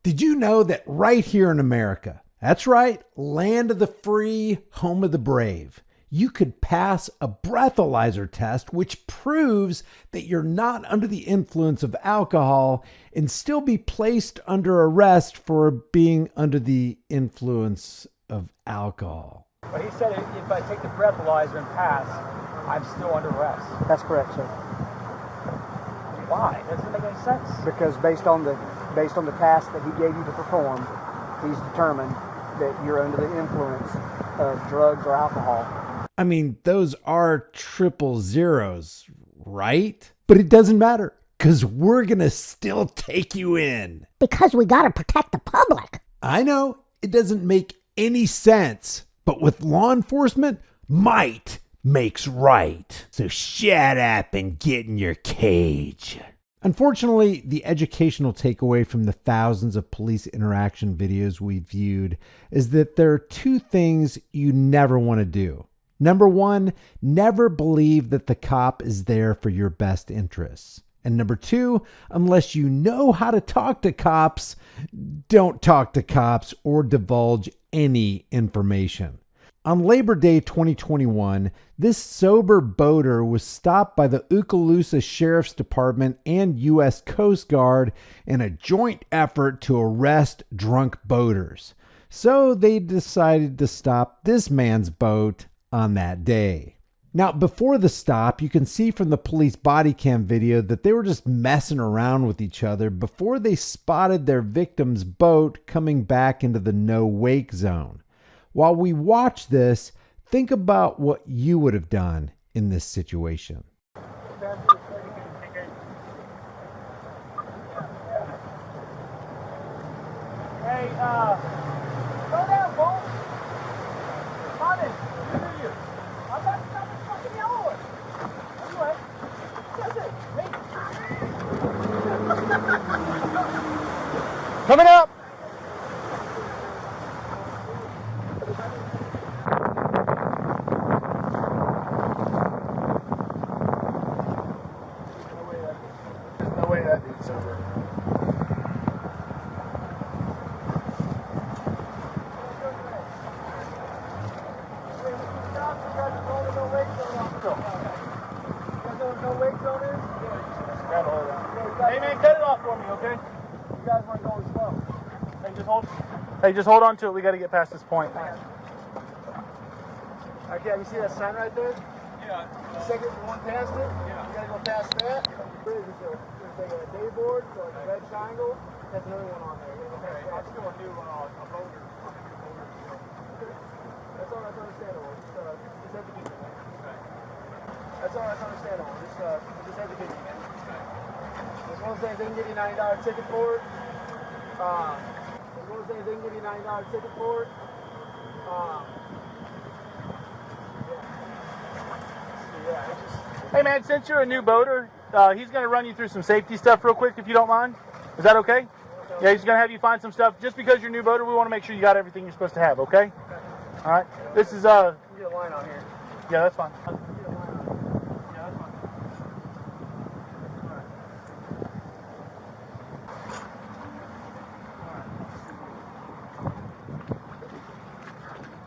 Did you know that right here in America, that's right, land of the free, home of the brave, you could pass a breathalyzer test which proves that you're not under the influence of alcohol and still be placed under arrest for being under the influence of alcohol? But he said if I take the breathalyzer and pass, I'm still under arrest. That's correct, sir. Why? Doesn't make any sense. Because based on the task that he gave you to perform, he's determined that you're under the influence of drugs or alcohol. I mean, those are triple zeros, right? But it doesn't matter, because we're going to still take you in. Because we got to protect the public. I know it doesn't make any sense, but with law enforcement, might makes right. So shut up and get in your cage. Unfortunately, the educational takeaway from the thousands of police interaction videos we viewed is that there are two things you never want to do. Number one, never believe that the cop is there for your best interests. And number two, unless you know how to talk to cops, don't talk to cops or divulge any information. On Labor Day 2021, this sober boater was stopped by the Okaloosa Sheriff's Department and U.S. Coast Guard in a joint effort to arrest drunk boaters. So they decided to stop this man's boat on that day. Now, before the stop, you can see from the police body cam video that they were just messing around with each other before they spotted their victim's boat coming back into the no-wake zone. While we watch this, think about what you would have done in this situation. Hey, slow down, Bull. Come on in. I'm not stopping fucking yellow. Anyway, that's it. Wait. Coming up. No way that dude's over. Hey man, cut it off for me, okay? You guys weren't going slow. Hey, just hold on to it. We got to get past this point. Okay, you see that sign right there? Yeah. The second one past it? Yeah. You got to go past that. There's a day board, so like a red triangle. That's another one on there. Okay, that's still a new one on a boulder. That's all that's understandable. Just educate me, man. Okay. That's all that's understandable. Just educate me, man. As long as they can give you a $90 ticket for it. As long as they can give you a $90 ticket for it. Yeah, it's just... Hey man, since you're a new boater, he's going to run you through some safety stuff real quick if you don't mind. Is that okay? Yeah, he's going to have you find some stuff. Just because you're a new boater, we want to make sure you got everything you're supposed to have, okay? All right. This is... You get a line on here. Yeah, that's fine. Yeah, that's fine.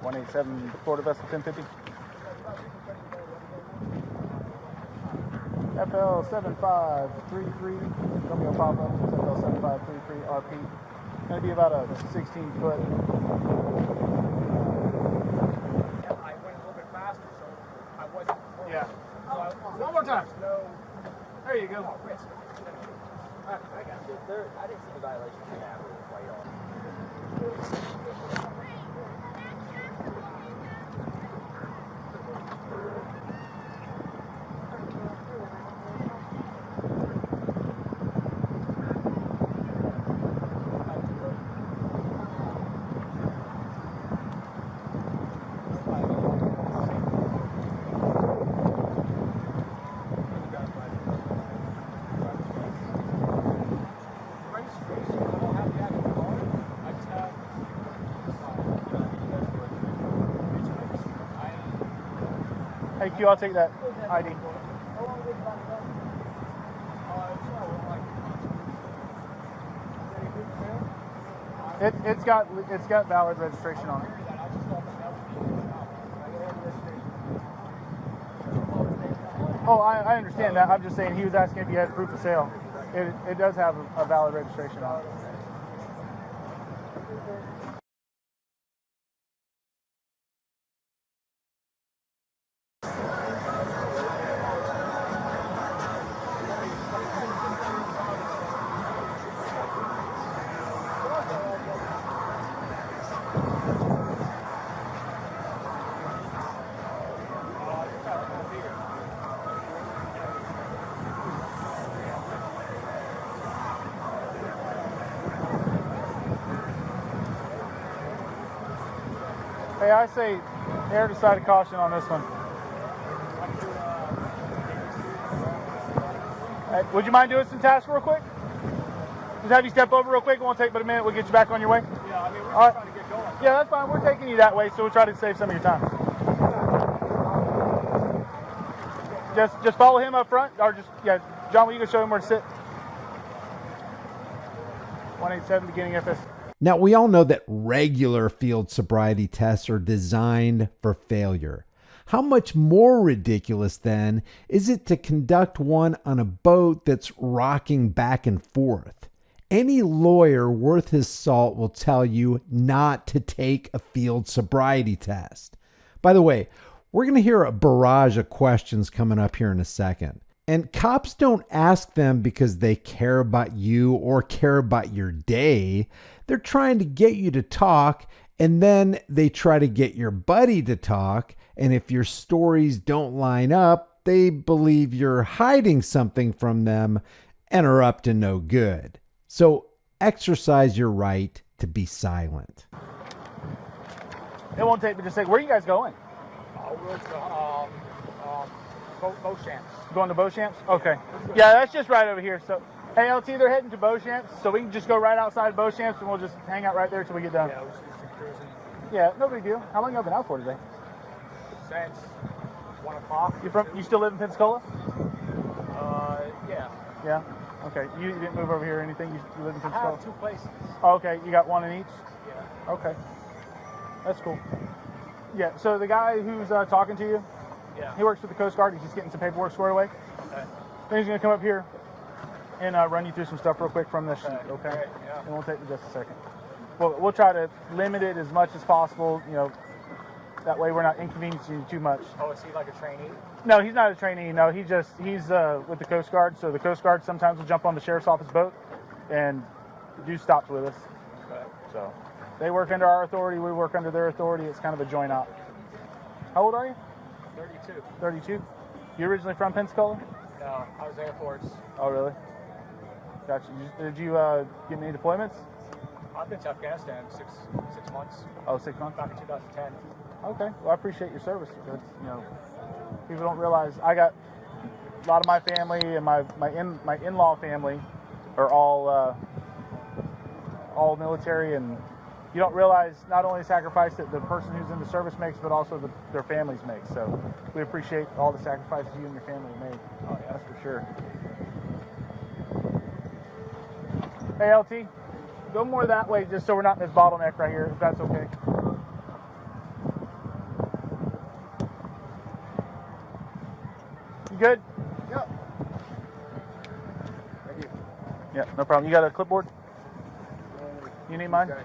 187 Florida Vessel 1050. FL 7533. Romeo Papa. FL 7533 RP. Gonna be about a 16-foot. I went a little bit faster, so I wasn't. Yeah. One more time. There you go. I got you. I didn't see the violation you have with white on. Hey Q, I'll take that ID. It's got valid registration on it. Oh, I understand that. I'm just saying he was asking if you had proof of sale. It does have a valid registration on it. Hey, I say err to side of caution on this one. Hey, would you mind doing some tasks real quick? Just have you step over real quick. It won't take but a minute. We'll get you back on your way. Yeah, I mean, we're All right. just trying to get going. Yeah, that's fine. We're taking you that way, so we'll try to save some of your time. Just follow him up front, or just, yeah, John, will you go show him where to sit? 187 beginning FS. Now, we all know that regular field sobriety tests are designed for failure. How much more ridiculous, then, is it to conduct one on a boat that's rocking back and forth? Any lawyer worth his salt will tell you not to take a field sobriety test. By the way, we're going to hear a barrage of questions coming up here in a second. And cops don't ask them because they care about you or care about your day. They're trying to get you to talk, and then they try to get your buddy to talk. And if your stories don't line up, they believe you're hiding something from them and are up to no good. So exercise your right to be silent. It won't take me just a second. Where are you guys going? We're to Beauchamps. Going to Beauchamps? Okay. Yeah, that's just right over here. So, hey, LT, they're heading to Beauchamps, so we can just go right outside Beauchamps, and we'll just hang out right there till we get done. Yeah, we're just cruising. Yeah, no big deal. How long have you been out for today? Since 1 o'clock. You still live in Pensacola? Yeah. Yeah. Okay. You didn't move over here or anything? You live in I Pensacola? have 2 places. Oh, okay. You got one in each? Yeah. Okay. That's cool. Yeah. So the guy who's talking to you, Yeah. he works for the Coast Guard. He's just getting some paperwork squared away. Okay. Then he's going to come up here and run you through some stuff real quick from this sheet, okay? Great, yeah. And we'll take just a second. We'll try to limit it as much as possible, that way we're not inconveniencing you too much. Oh, is he like a trainee? No, he's not a trainee. No, he's with the Coast Guard. So the Coast Guard sometimes will jump on the sheriff's office boat and do stops with us. Okay. So they work under our authority. We work under their authority. It's kind of a joint op. How old are you? 32. 32. You originally from Pensacola? No, I was Air Force. Oh, really? Gotcha. Did you get any deployments? I've been to Afghanistan 6 months. Oh, 6 months? Back in 2010. Okay. Well, I appreciate your service. It's, people don't realize I got a lot of my family and my in-law family are all military, and you don't realize not only the sacrifice that the person who's in the service makes, but also their families make. So we appreciate all the sacrifices you and your family have made. Oh, yeah. That's for sure. Hey, LT, go more that way just so we're not in this bottleneck right here, if that's okay. You good? Yep. Thank you. Yeah, no problem. You got a clipboard? You need mine? Okay.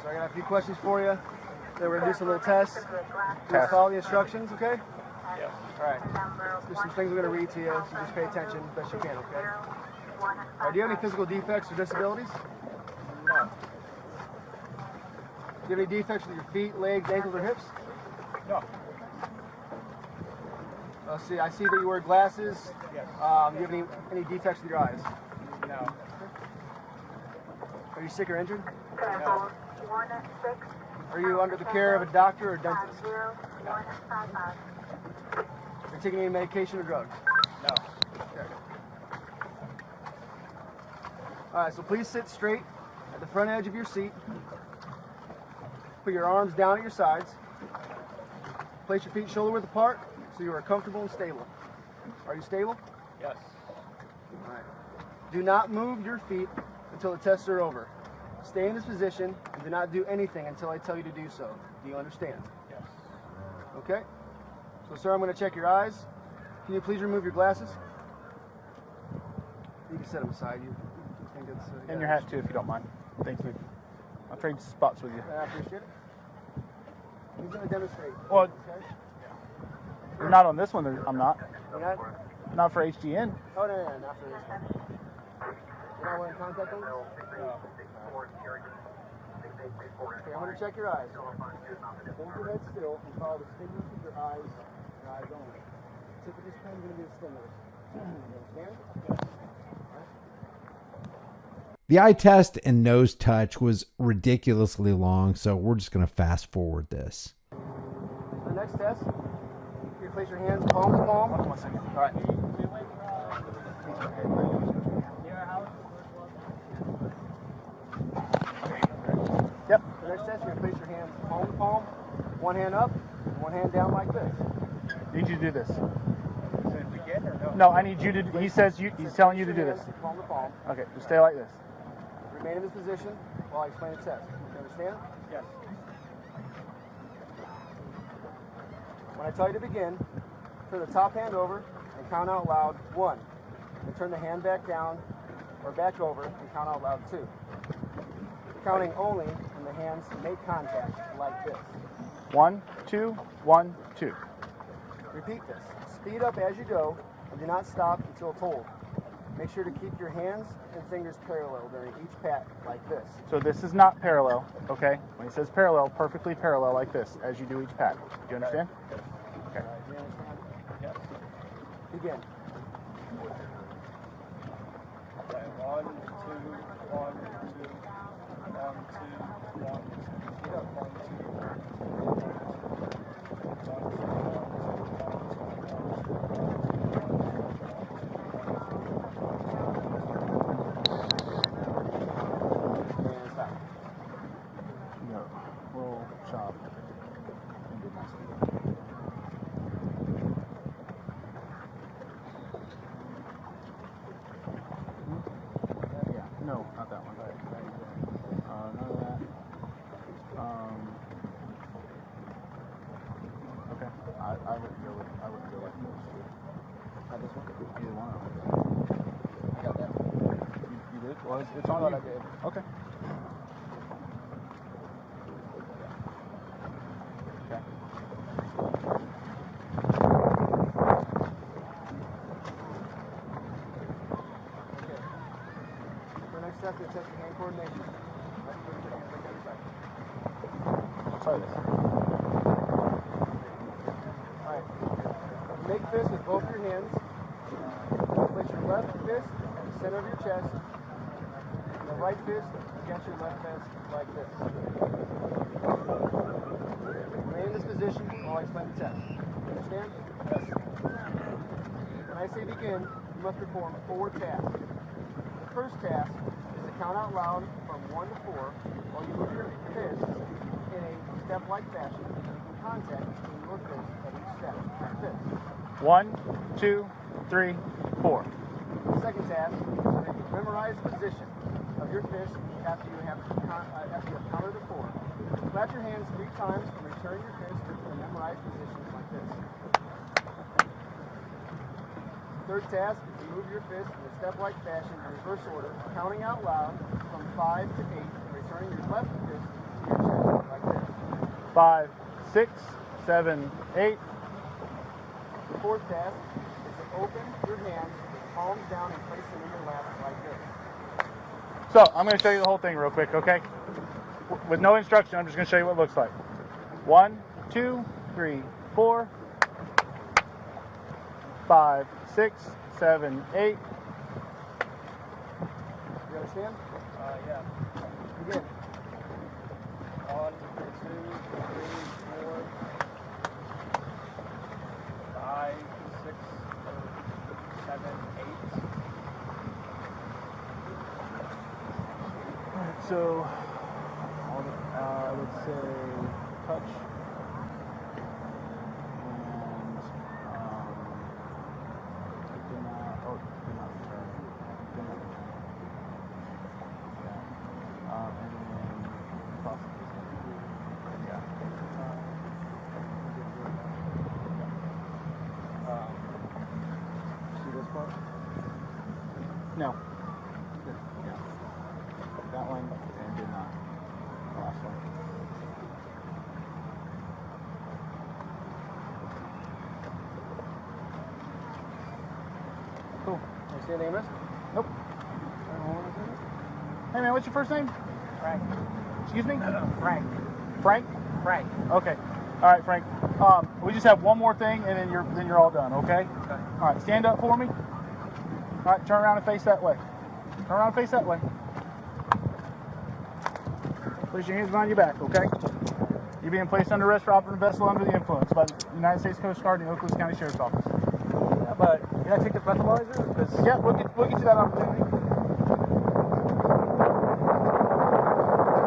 So I got a few questions for you. Then we're gonna do some little tests. Just follow the instructions, okay? Yeah. All right. There's some things we're gonna read to you, so just pay attention as best you can, okay? All right, do you have any physical defects or disabilities? No. Do you have any defects with your feet, legs, ankles, or hips? No. Let's see. I see that you wear glasses. Yes. Do you have any defects with your eyes? No. Are you sick or injured? No. Are you under the care of a doctor or dentist? Are you taking any medication or drugs? No. Okay. All right, so please sit straight at the front edge of your seat. Put your arms down at your sides. Place your feet shoulder width apart so you are comfortable and stable. Are you stable? Yes. All right. Do not move your feet until the tests are over. Stay in this position and do not do anything until I tell you to do so. Do you understand? Yes. Okay. So, sir, I'm going to check your eyes. Can you please remove your glasses? You can set them aside. You think it's... And your hat, too, if you don't mind. Thank you. I'll trade spots with you. I appreciate it. He's going to demonstrate. Well, Okay? not on this one, I'm not. You're not? Not for HDN. Oh, no, not for this one. You're not wearing contact lenses? No. Okay, I'm going to check your eyes. Hold your head still and follow the stimulus of your eyes only. The tip of this pen is going to be the stimulus. You understand? The eye test and nose touch was ridiculously long, so we're just going to fast forward this. For the next test, you place your hands palm to palm. Hold on 1 second. All right. Yep. For the next test, you're going to place your hands palm to palm, one hand up, and one hand down like this. Need you to do this. No, I need you to. He says he's telling you to do this. Palm to palm. Okay, just stay like this. Remain in this position while I explain the test. You understand? Yes. When I tell you to begin, turn the top hand over and count out loud 1. And turn the hand back down or back over and count out loud 2. Counting only when the hands make contact like this. 1, 2, 1, 2. Repeat this. Speed up as you go and do not stop until told. Make sure to keep your hands and fingers parallel during each pat like this. So this is not parallel, okay? When he says parallel, perfectly parallel like this as you do each pat. Do you understand? Okay. Do you understand? Yes. Begin. 1, 2, 1, 2, 1, 2, 1. Speed up. 1, 2, 1, 2, 1. And stop. No. Roll, chop, and do my speed. Yeah, no, not that one. None of that. Okay. I wouldn't go with those two. Not this one? Either one of them. I got that. You did? Well, it's on thought you. I did. Okay. Okay. Okay. For next step, you test your hand coordination. Right, put your hands like the other side. Try this. Alright. Make fists with both your hands. Place your left fist at the center of your chest. And the right fist against your left fist like this. Remain in this position while I explain the test. Understand? Yes. When I say begin, you must perform 4 tasks. The first task is to count out loud from 1 to 4 while you move your fists in a step-like fashion, making contact between your fists at each step, like this. 1, 2, 3, 4. The second task is to memorize the position of your fist after you have counted to 4. Clap your hands 3 times and return your fist to the memorized positions like this. Third task is to move your fist in a step-like fashion in reverse order, counting out loud from 5 to 8 and returning your left fist to your chest like this. 5, 6, 7, 8. The fourth task is to open your hands with palms down and place them in your lap like this. So I'm going to show you the whole thing real quick, okay? With no instruction, I'm just going to show you what it looks like. 1, 2, 3, 4, 5, 6, 7, 8. You understand? Yeah. Begin. 1, 2, 3, 4, 5, 6, 7, 8. So, let's say touch and do not return. No. Good. Yeah. That one and did not. The last one. Cool. You see anything amiss? Nope. Hey man, what's your first name? Frank. Excuse me? Frank. Frank? Frank. Okay. All right, Frank. We just have one more thing, and then you're all done. Okay? Okay. All right. Stand up for me. All right. Turn around and face that way. Turn around and face that way. Place your hands behind your back. Okay? You're being placed under arrest for operating a vessel under the influence by the United States Coast Guard and the Oakland County Sheriff's Office. Yeah, but can I take the breathalyzer? Because Yeah, we'll get you that opportunity.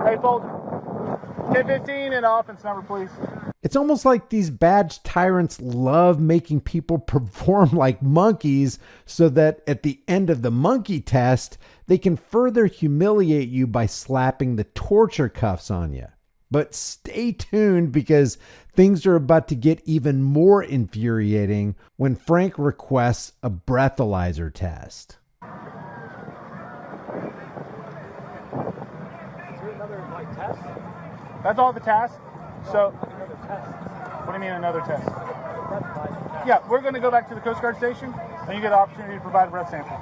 Hey, Folger. 1015 and offense number, please. It's almost like these badge tyrants love making people perform like monkeys so that at the end of the monkey test, they can further humiliate you by slapping the torture cuffs on you. But stay tuned because things are about to get even more infuriating when Frank requests a breathalyzer test. is there another test? That's all the tasks. So, Another test. what do you mean another test? Breathalyzer test. Yeah, we're going to go back to the Coast Guard station, and you get an opportunity to provide a breath sample.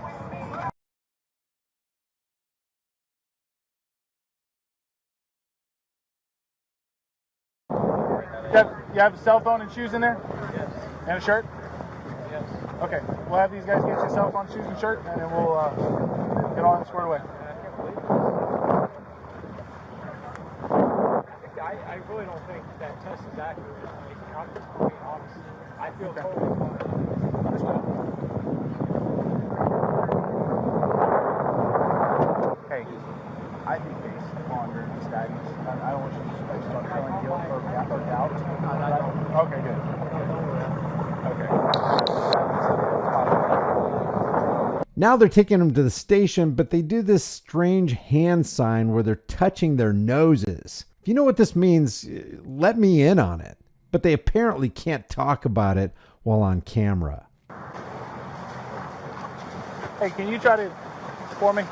You have a cell phone and shoes in there? Yes. And a shirt? Yes. Okay, we'll have these guys get you a cell phone, shoes, and shirt, and then we'll get all that squared away. I can't believe it. I really don't think that test is accurate. I'm just being honest. I feel totally fine. Hey, I think based on your nystagmus, I don't want you to start feeling guilt or doubt. Okay, good. Okay. Now they're taking them to the station, but they do this strange hand sign where they're touching their noses. If you know what this means, let me in on it. But they apparently can't talk about it while on camera. Hey, can you try to for me?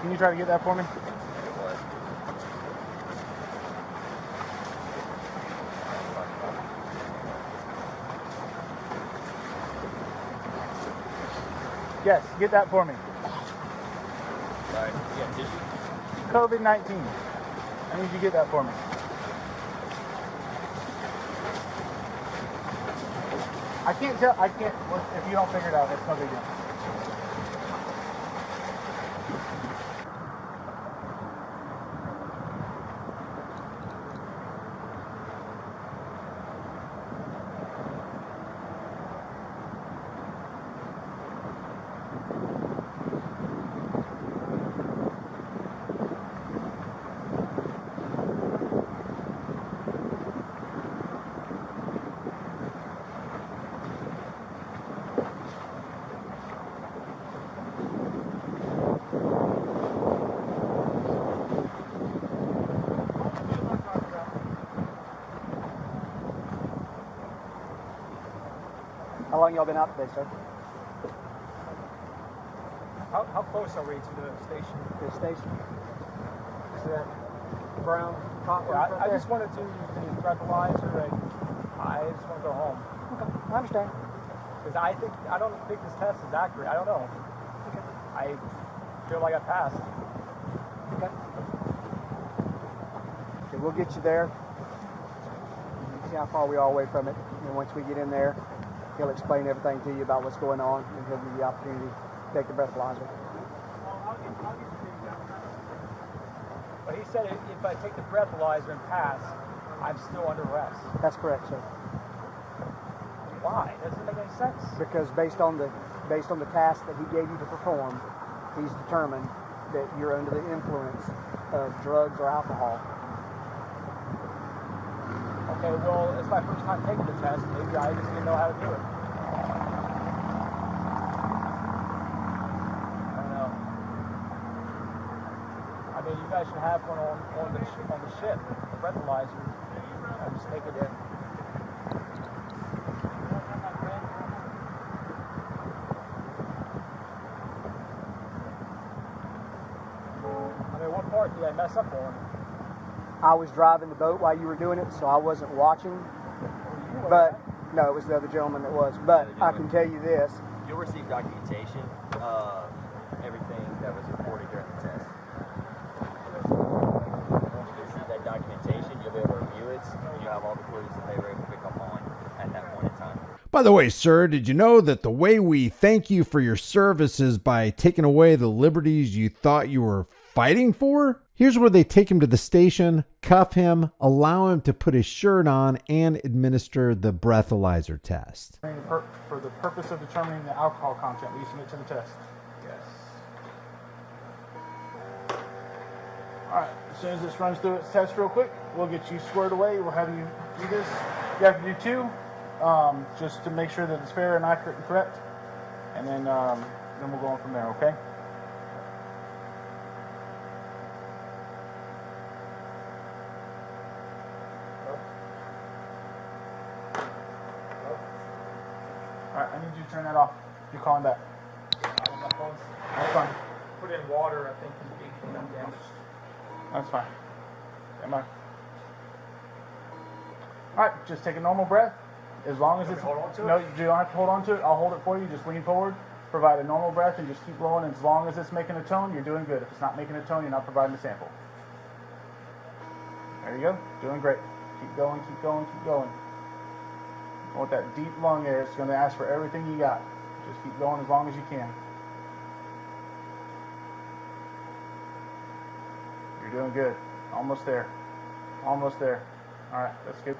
Can you try to get that for me? Yes, get that for me. Right. Yeah, tissue. COVID-19. I need you to get that for me. I can't, if you don't figure it out, it's no big deal. How long y'all been out today, sir? How close are we to the station? To the station? See that brown top Yeah, right I there? just wanted to breathalyzer and I just want to go home. Okay, I understand. Because I don't think this test is accurate. I don't know. I feel like I passed. Okay. Okay, we'll get you there. See how far we are away from it. And once we get in there, he'll explain everything to you about what's going on, and he'll give you the opportunity to take the breathalyzer. But he said if I take the breathalyzer and pass, I'm still under arrest. That's correct, sir. Why? Doesn't make any sense. Because based on the task that he gave you to perform, he's determined that you're under the influence of drugs or alcohol. Okay, well, it's my first time taking the test. Maybe I just didn't know how to do it. I don't know. I mean, you guys should have one on the ship, a breathalyzer. I'll just take it in. part did I mess up on? I was driving the boat while you were doing it, so I wasn't watching. But no, it was the other gentleman that was. But I can tell you this. You'll receive documentation of everything that was reported during the test. Once you receive that documentation, you'll be able to review it, and you'll have all the clues that they were able to pick up on at that point in time. By the way, sir, did you know that the way we thank you for your service is by taking away the liberties you thought you were fighting for? Here's where they take him to the station, cuff him, allow him to put his shirt on, and administer the breathalyzer test. For the purpose of determining the alcohol content, will you submit to the test? Yes. Alright, as soon as this runs through its test real quick, we'll get you squared away. We'll have you do this. You have to do 2, just to make sure that it's fair and accurate and correct. And then we'll go on from there, okay? Alright, I need you to turn that off. You're calling back. That's fine. Put in water, I think, is being damaged. That's fine. Stand by. Alright, just take a normal breath. As long as it's... hold on to it? No, you don't have to hold on to it. I'll hold it for you. Just lean forward. Provide a normal breath and just keep blowing. As long as it's making a tone, you're doing good. If it's not making a tone, you're not providing a sample. There you go. Doing great. Keep going, keep going, keep going. I want that deep lung air. It's going to ask for everything you got. Just keep going as long as you can. You're doing good. Almost there. Almost there. All right, that's good.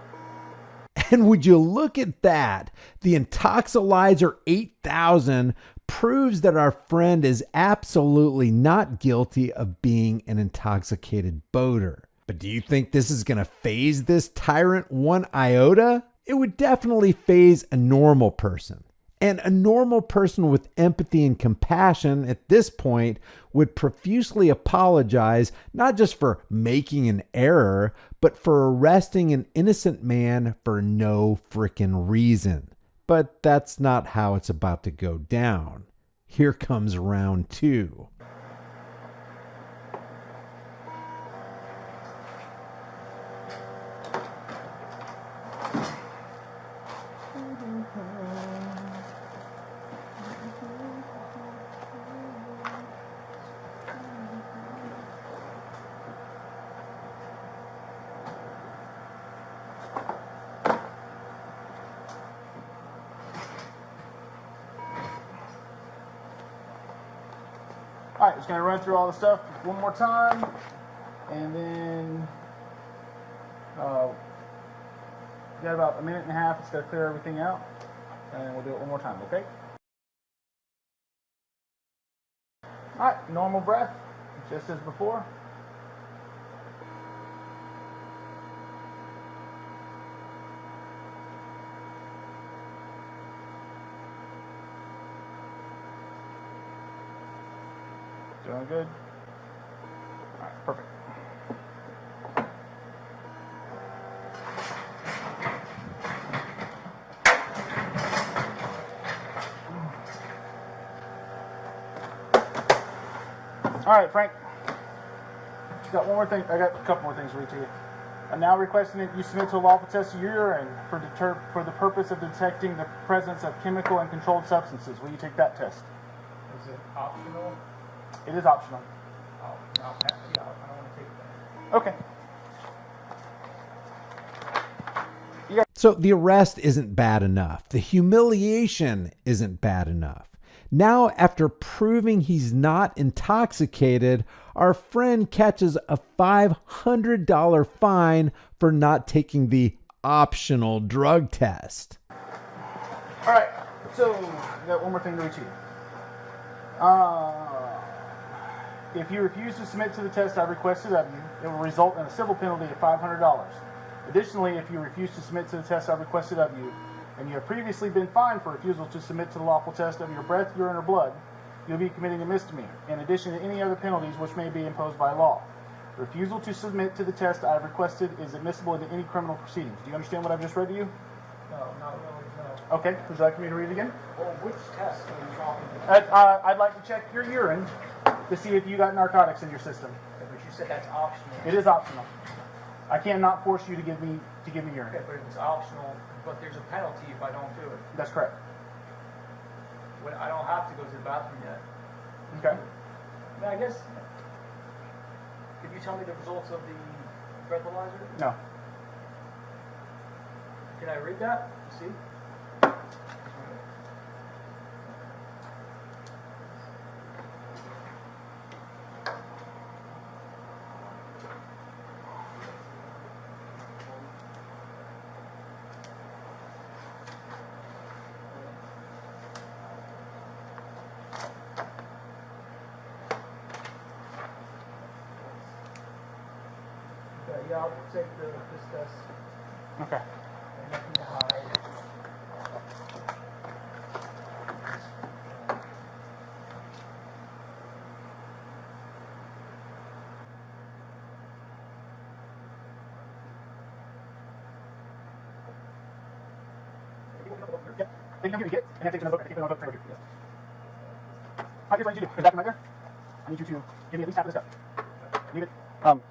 And would you look at that? The Intoxilyzer 8000 proves that our friend is absolutely not guilty of being an intoxicated boater. But do you think this is going to faze this tyrant one iota? It would definitely faze a normal person. And a normal person with empathy and compassion at this point would profusely apologize, not just for making an error, but for arresting an innocent man for no frickin' reason. But that's not how it's about to go down. Here comes round 2. All right, just going to run through all the stuff one more time, and then we got about a minute and a half. It's going to clear everything out, and then we'll do it one more time, okay? All right, normal breath, just as before. Doing good. All right, perfect. All right, Frank. Got one more thing. I got a couple more things to read to you. I'm now requesting that you submit to a lawful test of your urine for the purpose of detecting the presence of chemical and controlled substances. Will you take that test? Is it optional? It is optional. Oh, no, yeah, I don't want to take that. Okay. So the arrest isn't bad enough. The humiliation isn't bad enough. Now, after proving he's not intoxicated, our friend catches a $500 fine for not taking the optional drug test. All right. So, I got one more thing to read to you. If you refuse to submit to the test I've requested of you, it will result in a civil penalty of $500. Additionally, if you refuse to submit to the test I've requested of you, and you have previously been fined for refusal to submit to the lawful test of your breath, urine, or blood, you'll be committing a misdemeanor, in addition to any other penalties which may be imposed by law. Refusal to submit to the test I have requested is admissible into any criminal proceedings. Do you understand what I've just read to you? No, not really, no. Okay. Would you like me to read it again? Well, which test are you talking about? I'd like to check your urine to see if you got narcotics in your system. But you you said that's optional. It is optional. I cannot force you to give me urine. Okay, but it's optional, but there's a penalty if I don't do it. That's correct. When I don't have to go to the bathroom yet. Okay. I mean, I guess, could you tell me the results of the breathalyzer? No. Can I read that? See? Okay, yeah, I'll take this test. Okay. And nothing to hide. Yep. They can give you a kit, and then take another book. Take another book. Yes. All right, here's what I need you to do. There's that right there. I need you to give me at least half of this stuff. Leave it.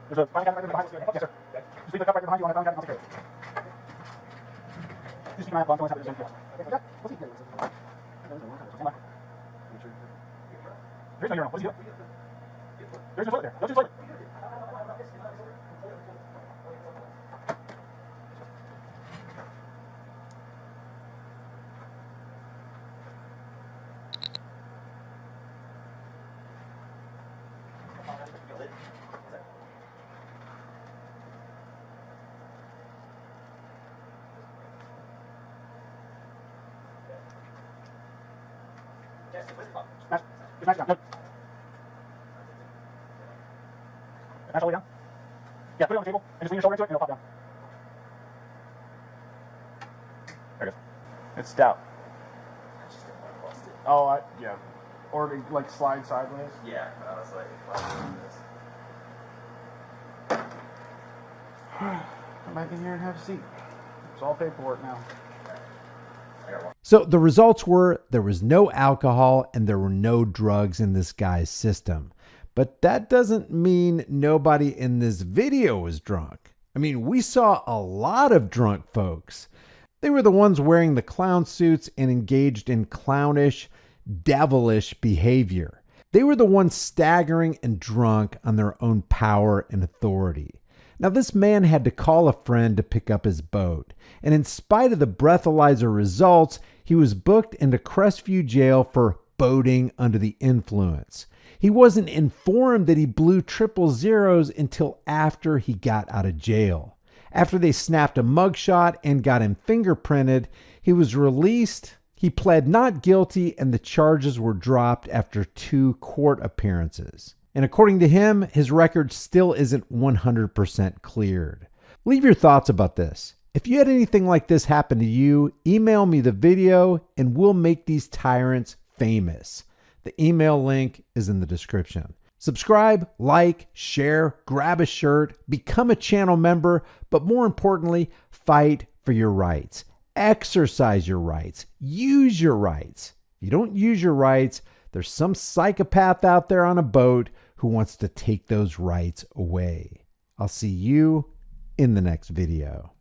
There's a filing cabinet right there behind us. Yes, sir. Just leave the cup right there behind you on that filing cabinet. I'll take care of it. Just keep an eye on the phone. Don't have to do anything else. Okay, we'll see. There's no urinal. What's he doing? There's no toilet there. Go to the toilet. Smash. Just smash it down. No. Smash all the way down. Yeah, put it on the table and just lean your shoulder into it and it'll pop down. There it is. It's stout. I just didn't want to bust it. Oh, yeah. Or to, like slide sideways. Yeah, I was like, if I do this. Come back in here and have a seat. It's all paperwork now. I got one. So the results were there was no alcohol and there were no drugs in this guy's system. But that doesn't mean nobody in this video was drunk. I mean, we saw a lot of drunk folks. They were the ones wearing the clown suits and engaged in clownish, devilish behavior. They were the ones staggering and drunk on their own power and authority. Now, this man had to call a friend to pick up his boat. And in spite of the breathalyzer results, he was booked into Crestview Jail for boating under the influence. He wasn't informed that he blew triple zeros until after he got out of jail. After they snapped a mugshot and got him fingerprinted, he was released. He pled not guilty and the charges were dropped after 2 court appearances. And according to him, his record still isn't 100% cleared. Leave your thoughts about this. If you had anything like this happen to you, email me the video and we'll make these tyrants famous. The email link is in the description. Subscribe, like, share, grab a shirt, become a channel member, but more importantly, fight for your rights. Exercise your rights. Use your rights. If you don't use your rights, there's some psychopath out there on a boat who wants to take those rights away. I'll see you in the next video.